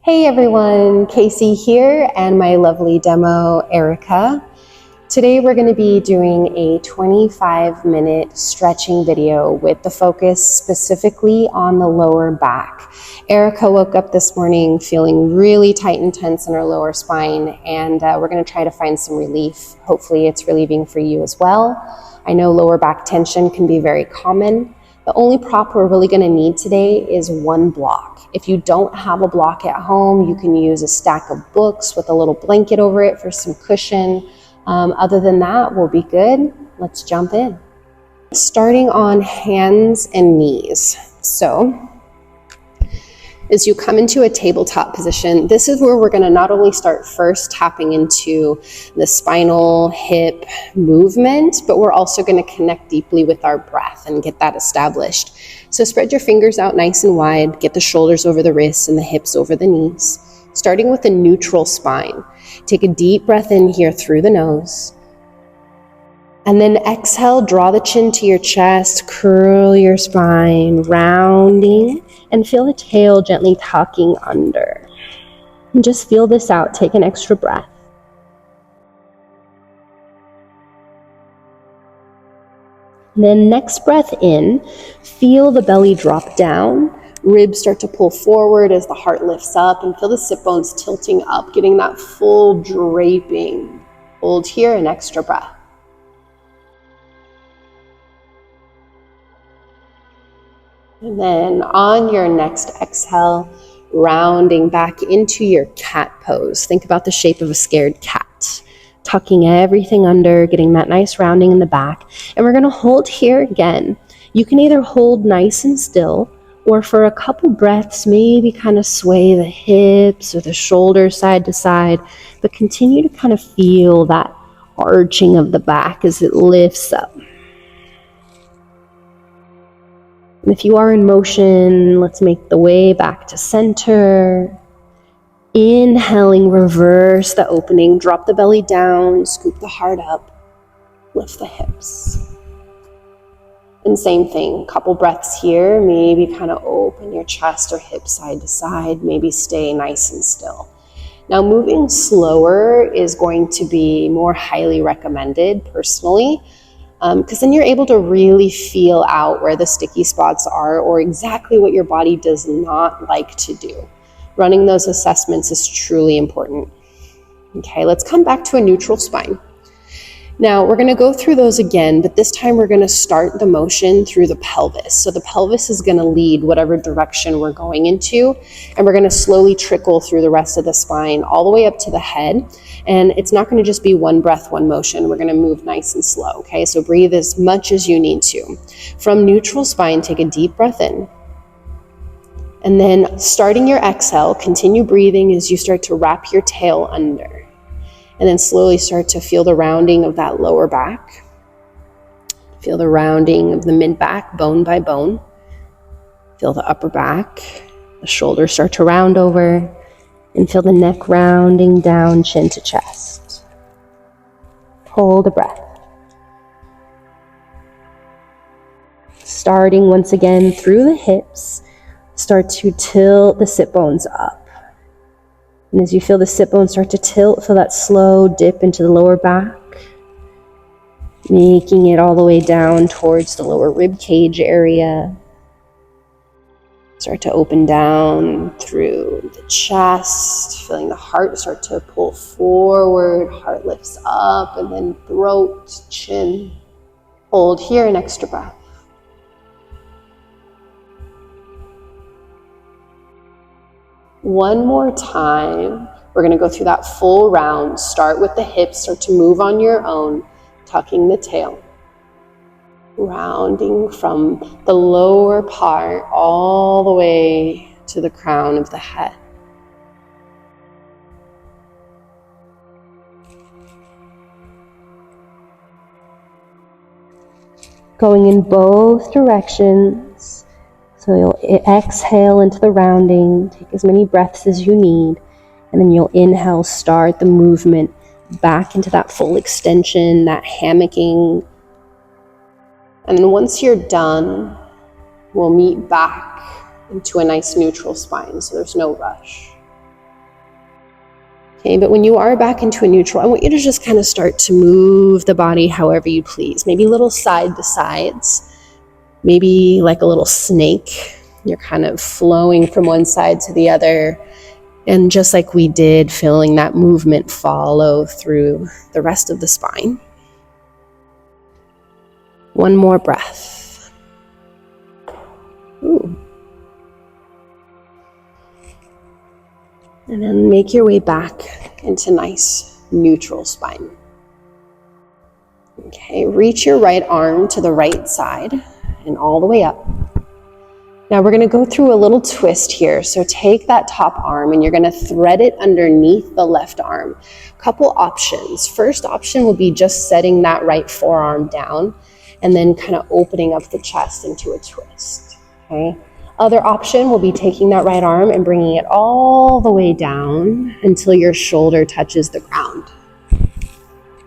Hey everyone, Kaycie here and my lovely demo, Erica. Today we're going to be doing a 25-minute stretching video with the focus specifically on the lower back. Erica woke up this morning feeling really tight and tense in her lower spine, and we're going to try to find some relief. Hopefully it's relieving for you as well. I know lower back tension can be very common. The only prop we're really going to need today is one block. If you don't have a block at home, you can use a stack of books with a little blanket over it for some cushion. Other than that, we'll be good. Let's jump in. Starting on hands and knees. So, as you come into a tabletop position, this is where we're going to not only start first tapping into the spinal hip movement, but we're also going to connect deeply with our breath and get that established. So spread your fingers out nice and wide, get the shoulders over the wrists and the hips over the knees, starting with a neutral spine. Take a deep breath in here through the nose. And then exhale, draw the chin to your chest, curl your spine, rounding, and feel the tail gently tucking under. And just feel this out. Take an extra breath. Then next breath in, feel the belly drop down, ribs start to pull forward as the heart lifts up, and feel the sit bones tilting up, getting that full draping. Hold here, an extra breath. And then on your next exhale, rounding back into your cat pose. Think about the shape of a scared cat. Tucking everything under, getting that nice rounding in the back. And we're going to hold here again. You can either hold nice and still, or for a couple breaths, maybe kind of sway the hips or the shoulders side to side, but continue to kind of feel that arching of the back as it lifts up. And if you are in motion, let's make the way back to center. Inhaling, reverse the opening, drop the belly down, scoop the heart up, lift the hips. And same thing, couple breaths here, maybe kind of open your chest or hips side to side, maybe stay nice and still. Now moving slower is going to be more highly recommended personally, because then you're able to really feel out where the sticky spots are or exactly what your body does not like to do. Running those assessments is truly important. Okay, let's come back to a neutral spine. Now we're going to go through those again, but this time we're going to start the motion through the pelvis. So the pelvis is going to lead whatever direction we're going into, and we're going to slowly trickle through the rest of the spine all the way up to the head. And it's not going to just be one breath, one motion. We're going to move nice and slow. Okay, so breathe as much as you need to. From neutral spine, take a deep breath in. And then starting your exhale, continue breathing as you start to wrap your tail under. And then slowly start to feel the rounding of that lower back. Feel the rounding of the mid-back, bone by bone. Feel the upper back. The shoulders start to round over. And feel the neck rounding down, chin to chest. Hold a breath. Starting once again through the hips. Start to tilt the sit bones up. And as you feel the sit bones start to tilt, feel that slow dip into the lower back, making it all the way down towards the lower rib cage area. Start to open down through the chest, feeling the heart start to pull forward, heart lifts up, and then throat, chin. Hold here, an extra breath. One more time, we're going to go through that full round. Start with the hips, start to move on your own, tucking the tail. Rounding from the lower part all the way to the crown of the head. Going in both directions. So you'll exhale into the rounding, take as many breaths as you need, and then you'll inhale, start the movement back into that full extension, that hammocking. And then once you're done, we'll meet back into a nice neutral spine, so there's no rush. Okay, but when you are back into a neutral, I want you to just kind of start to move the body however you please. Maybe little side to sides, maybe like a little snake. You're kind of flowing from one side to the other. And just like we did, feeling that movement follow through the rest of the spine. One more breath. Ooh. And then make your way back into nice neutral spine. Okay, reach your right arm to the right side and all the way up. Now we're going to go through a little twist here. So take that top arm and you're going to thread it underneath the left arm. Couple options. First option will be just setting that right forearm down and then kind of opening up the chest into a twist. Okay. Other option will be taking that right arm and bringing it all the way down until your shoulder touches the ground.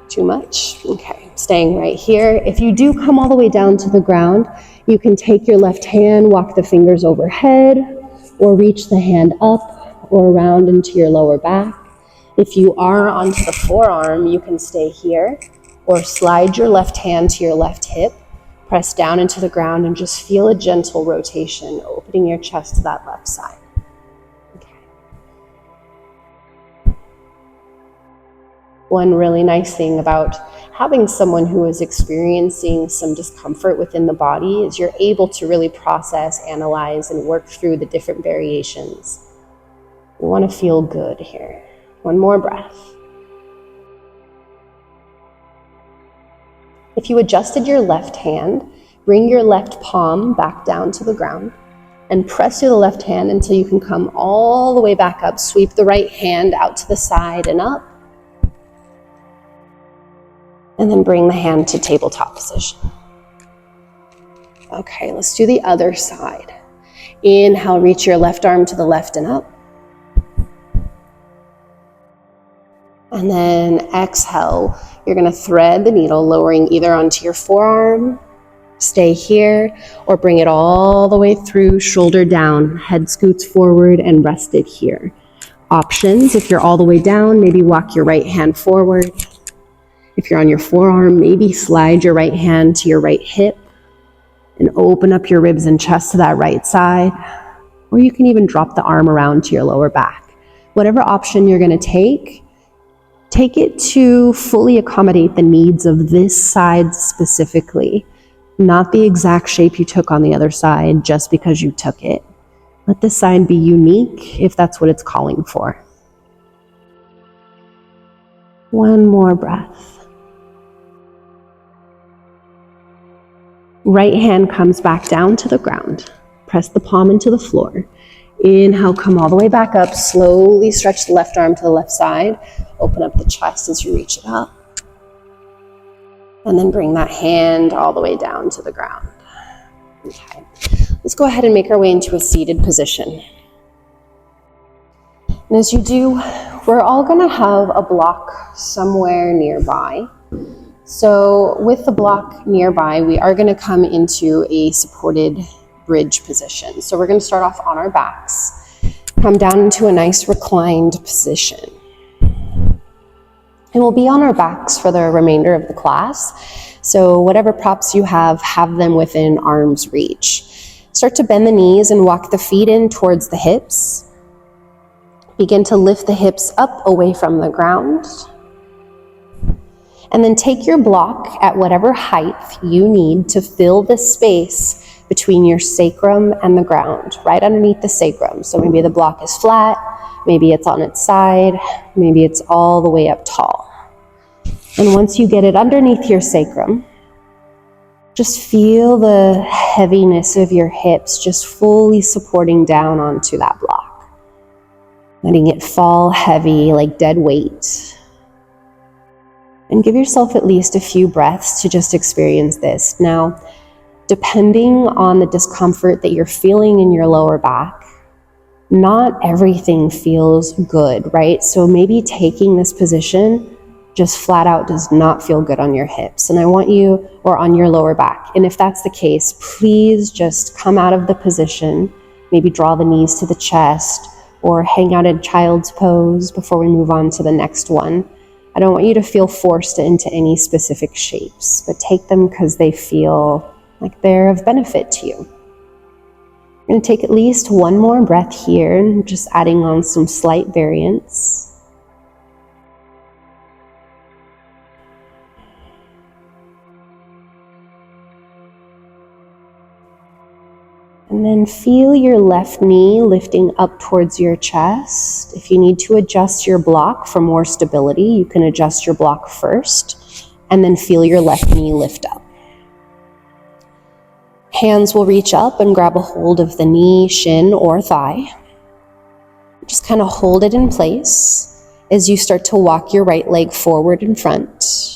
Too much? Okay, staying right here. If you do come all the way down to the ground, you can take your left hand, walk the fingers overhead, or reach the hand up or around into your lower back. If you are onto the forearm, you can stay here, or slide your left hand to your left hip, press down into the ground and just feel a gentle rotation, opening your chest to that left side. Okay. One really nice thing about having someone who is experiencing some discomfort within the body is you're able to really process, analyze, and work through the different variations. We want to feel good here. One more breath. If you adjusted your left hand, bring your left palm back down to the ground and press through the left hand until you can come all the way back up. Sweep the right hand out to the side and up. And then bring the hand to tabletop position. Okay, let's do the other side. Inhale, reach your left arm to the left and up. And then exhale, you're going to thread the needle, lowering either onto your forearm, stay here, or bring it all the way through, shoulder down, head scoots forward and rest it here. Options, if you're all the way down, maybe walk your right hand forward. If you're on your forearm, maybe slide your right hand to your right hip and open up your ribs and chest to that right side. Or you can even drop the arm around to your lower back. Whatever option you're going to take it to fully accommodate the needs of this side specifically, not the exact shape you took on the other side just because you took it. Let this side be unique if that's what it's calling for. One more breath. Right hand comes back down to the ground. Press the palm into the floor. Inhale, come all the way back up. Slowly stretch the left arm to the left side. Open up the chest as you reach it up. And then bring that hand all the way down to the ground. Okay. Let's go ahead and make our way into a seated position. And as you do, we're all going to have a block somewhere nearby. So with the block nearby, we are going to come into a supported bridge position. So we're going to start off on our backs, come down into a nice reclined position. And we'll be on our backs for the remainder of the class. So whatever props you have them within arm's reach. Start to bend the knees and walk the feet in towards the hips. Begin to lift the hips up away from the ground. And then take your block at whatever height you need to fill the space between your sacrum and the ground, right underneath the sacrum. So maybe the block is flat, maybe it's on its side, maybe it's all the way up tall. And once you get it underneath your sacrum, just feel the heaviness of your hips just fully supporting down onto that block. Letting it fall heavy like dead weight. And give yourself at least a few breaths to just experience this. Now, depending on the discomfort that you're feeling in your lower back, not everything feels good, right? So maybe taking this position just flat out does not feel good on your hips. And I want you, or on your lower back. And if that's the case, please just come out of the position, maybe draw the knees to the chest, or hang out in child's pose before we move on to the next one. I don't want you to feel forced into any specific shapes, but take them because they feel like they're of benefit to you. I'm going to take at least one more breath here, just adding on some slight variance. And then feel your left knee lifting up towards your chest. If you need to adjust your block for more stability, you can adjust your block first, and then feel your left knee lift up. Hands will reach up and grab a hold of the knee, shin, or thigh. Just kind of hold it in place as you start to walk your right leg forward in front.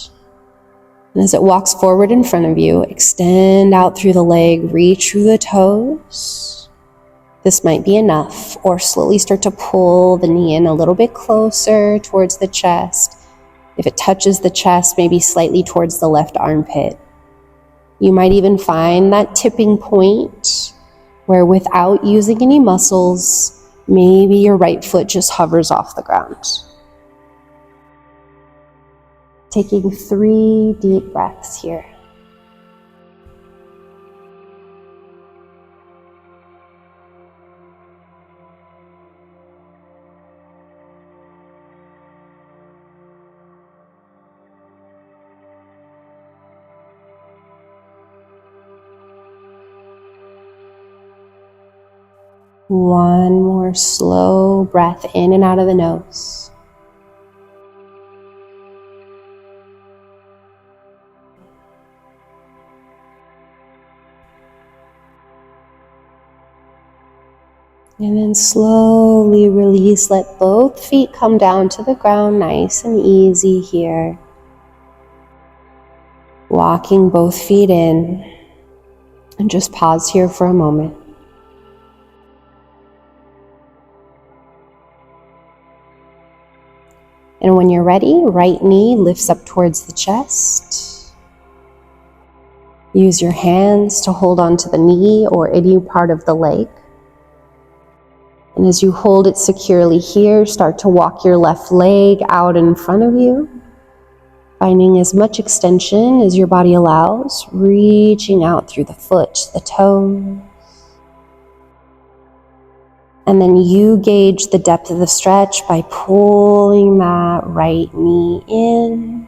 And as it walks forward in front of you, extend out through the leg, reach through the toes. This might be enough, or slowly start to pull the knee in a little bit closer towards the chest. If it touches the chest, maybe slightly towards the left armpit. You might even find that tipping point where without using any muscles, maybe your right foot just hovers off the ground. Taking 3 deep breaths here. One more slow breath in and out of the nose. And then slowly release, let both feet come down to the ground, nice and easy here. Walking both feet in, and just pause here for a moment. And when you're ready, right knee lifts up towards the chest. Use your hands to hold onto the knee or any part of the leg. And as you hold it securely here, start to walk your left leg out in front of you, finding as much extension as your body allows, reaching out through the foot, the toes. And then you gauge the depth of the stretch by pulling that right knee in.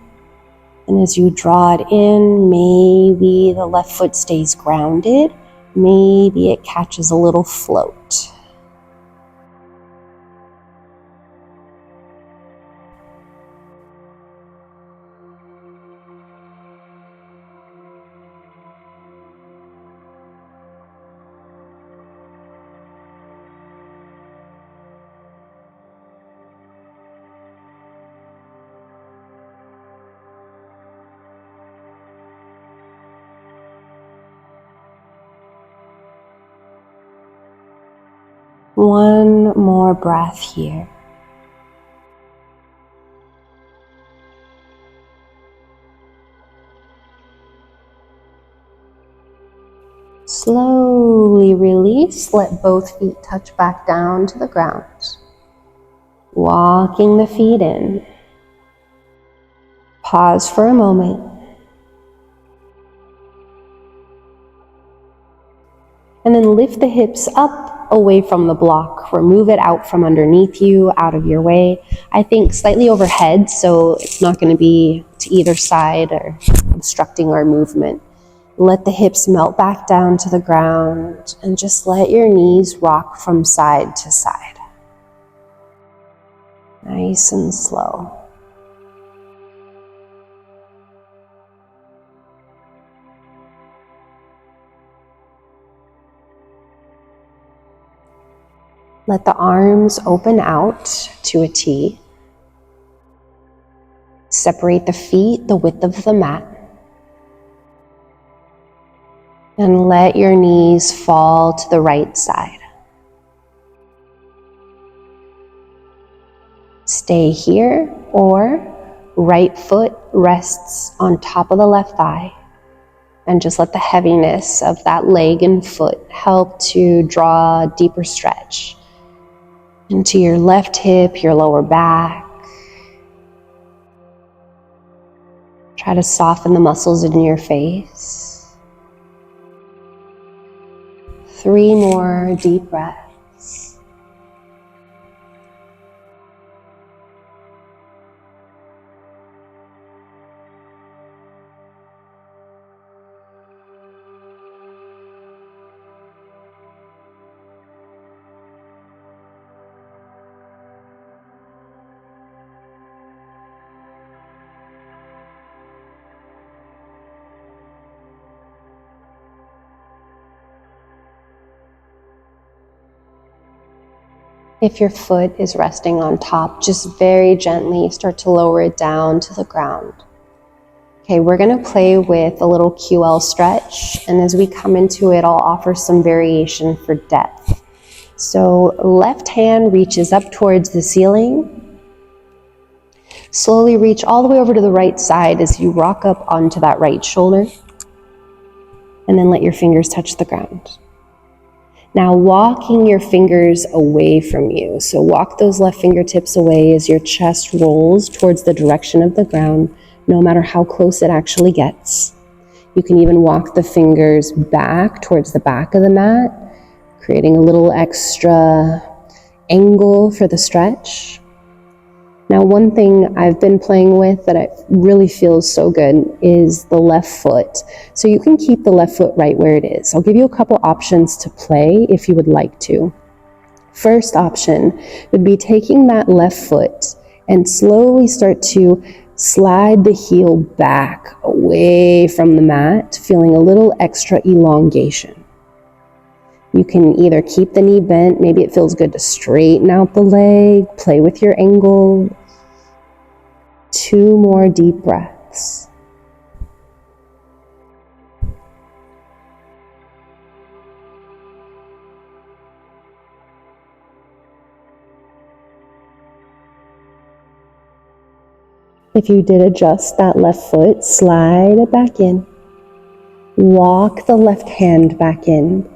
And as you draw it in, maybe the left foot stays grounded, maybe it catches a little float. One more breath here. Slowly release, let both feet touch back down to the ground. Walking the feet in. Pause for a moment. And then lift the hips up away from the block. Remove it out from underneath you, out of your way. I think slightly overhead, so it's not going to be to either side or obstructing our movement. Let the hips melt back down to the ground and just let your knees rock from side to side. Nice and slow. Let the arms open out to a T. Separate the feet the width of the mat. And let your knees fall to the right side. Stay here, or right foot rests on top of the left thigh. And just let the heaviness of that leg and foot help to draw a deeper stretch. into your left hip, your lower back. Try to soften the muscles in your face. 3 more deep breaths. If your foot is resting on top, just very gently start to lower it down to the ground. Okay, we're going to play with a little QL stretch, and as we come into it, I'll offer some variation for depth. So left hand reaches up towards the ceiling. Slowly reach all the way over to the right side as you rock up onto that right shoulder, and then let your fingers touch the ground. Now walking your fingers away from you. So walk those left fingertips away as your chest rolls towards the direction of the ground, no matter how close it actually gets. You can even walk the fingers back towards the back of the mat, creating a little extra angle for the stretch. Now, one thing I've been playing with that really feels so good is the left foot. So you can keep the left foot right where it is. I'll give you a couple options to play if you would like to. First option would be taking that left foot and slowly start to slide the heel back away from the mat, feeling a little extra elongation. You can either keep the knee bent, maybe it feels good to straighten out the leg, play with your angle. 2 more deep breaths. If you did adjust that left foot, slide it back in. Walk the left hand back in.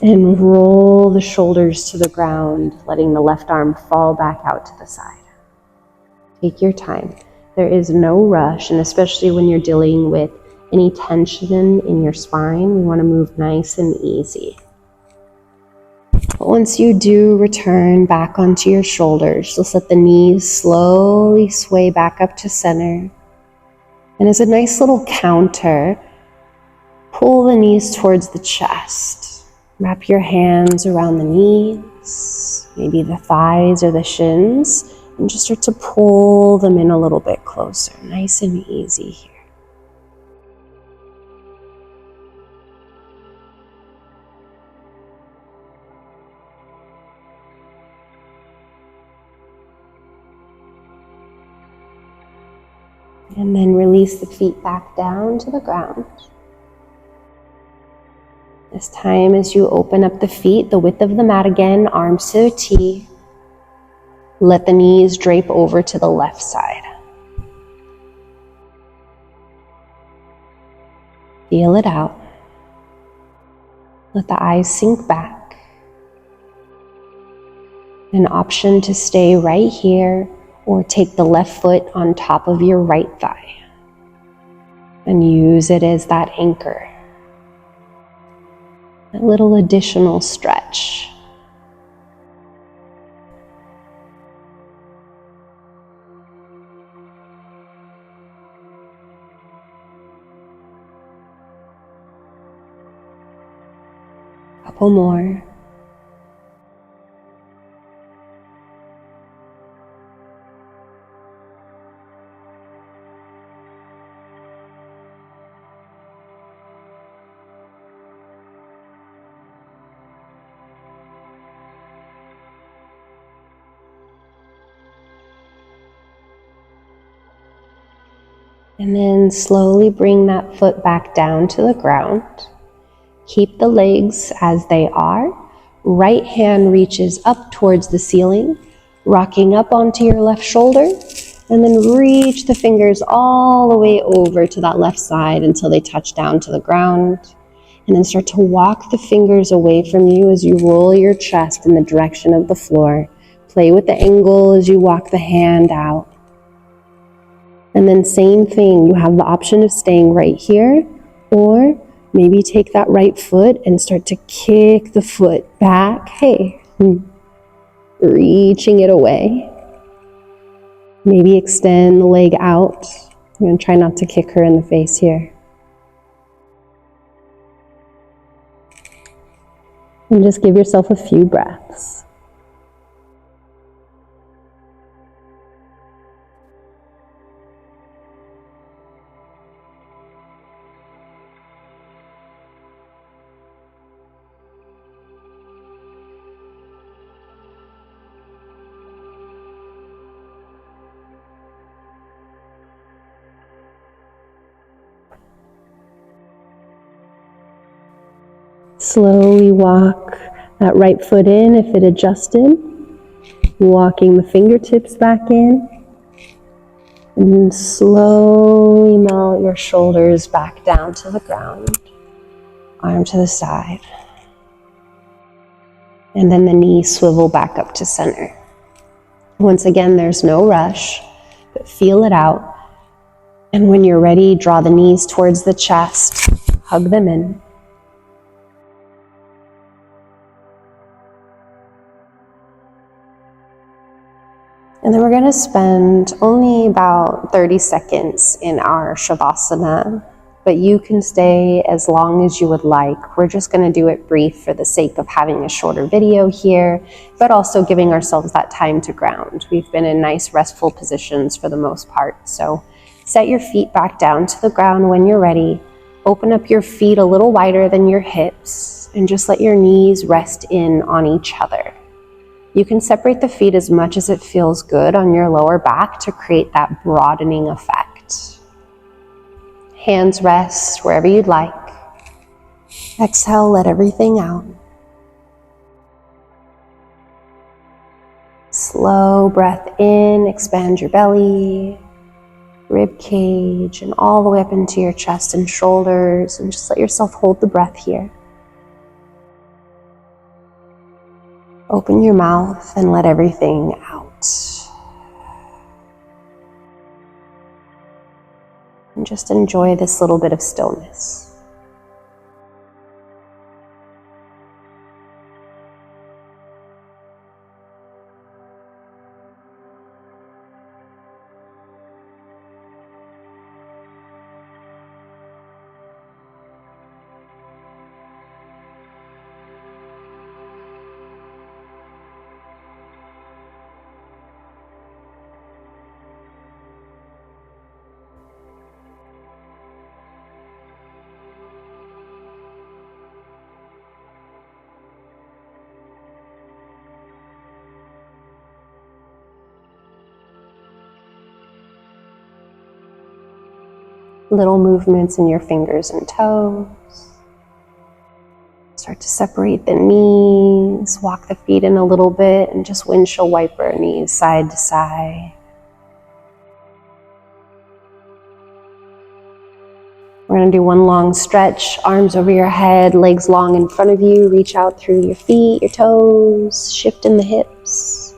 And roll the shoulders to the ground, letting the left arm fall back out to the side. Take your time. There is no rush, and especially when you're dealing with any tension in your spine, we want to move nice and easy. But once you do return back onto your shoulders, just let the knees slowly sway back up to center. And as a nice little counter, pull the knees towards the chest. Wrap your hands around the knees, maybe the thighs or the shins, and just start to pull them in a little bit closer, nice and easy here. And then release the feet back down to the ground. This time as you open up the feet, the width of the mat again, arms to a T. Let the knees drape over to the left side. Feel it out. Let the eyes sink back. An option to stay right here or take the left foot on top of your right thigh and use it as that anchor. A little additional stretch. Couple more. And then slowly bring that foot back down to the ground. Keep the legs as they are. Right hand reaches up towards the ceiling, rocking up onto your left shoulder, and then reach the fingers all the way over to that left side until they touch down to the ground. And then start to walk the fingers away from you as you roll your chest in the direction of the floor. Play with the angle as you walk the hand out. And then same thing, you have the option of staying right here, or maybe take that right foot and start to kick the foot back. Hey, reaching it away. Maybe extend the leg out. I'm going to try not to kick her in the face here. And just give yourself a few breaths. Slowly walk that right foot in if it adjusted. Walking the fingertips back in. And then slowly melt your shoulders back down to the ground. Arm to the side. And then the knees swivel back up to center. Once again, there's no rush, but feel it out. And when you're ready, draw the knees towards the chest. Hug them in. And then we're going to spend only about 30 seconds in our Shavasana, but you can stay as long as you would like. We're just going to do it brief for the sake of having a shorter video here, but also giving ourselves that time to ground. We've been in nice restful positions for the most part. So set your feet back down to the ground when you're ready. Open up your feet a little wider than your hips and just let your knees rest in on each other. You can separate the feet as much as it feels good on your lower back to create that broadening effect. Hands rest wherever you'd like. Exhale, let everything out. Slow breath in, expand your belly, rib cage, and all the way up into your chest and shoulders, and just let yourself hold the breath here. Open your mouth and let everything out. And just enjoy this little bit of stillness. Little movements in your fingers and toes. Start to separate the knees, walk the feet in a little bit, and just windshield wiper knees side to side. We're going to do one long stretch, arms over your head, legs long in front of you. Reach out through your feet, your toes, shift in the hips.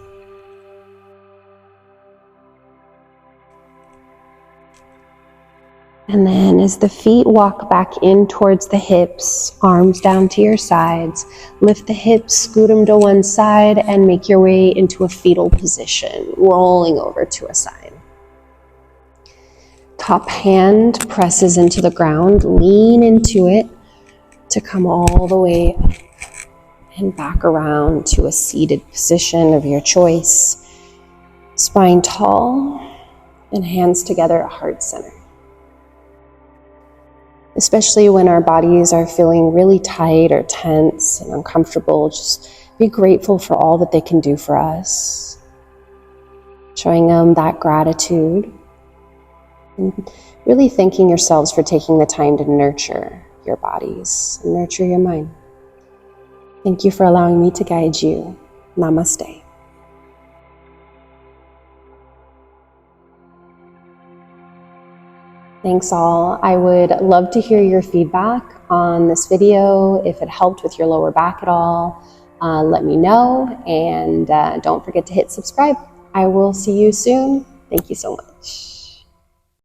And then as the feet walk back in towards the hips, arms down to your sides, lift the hips, scoot them to one side, and make your way into a fetal position, rolling over to a side. Top hand presses into the ground, lean into it to come all the way up and back around to a seated position of your choice. Spine tall and hands together at heart center. Especially when our bodies are feeling really tight or tense and uncomfortable, just be grateful for all that they can do for us. Showing them that gratitude. And really thanking yourselves for taking the time to nurture your bodies and nurture your mind. Thank you for allowing me to guide you. Namaste. Thanks all. I would love to hear your feedback on this video. If it helped with your lower back at all, let me know, and don't forget to hit subscribe. I will see you soon. Thank you so much.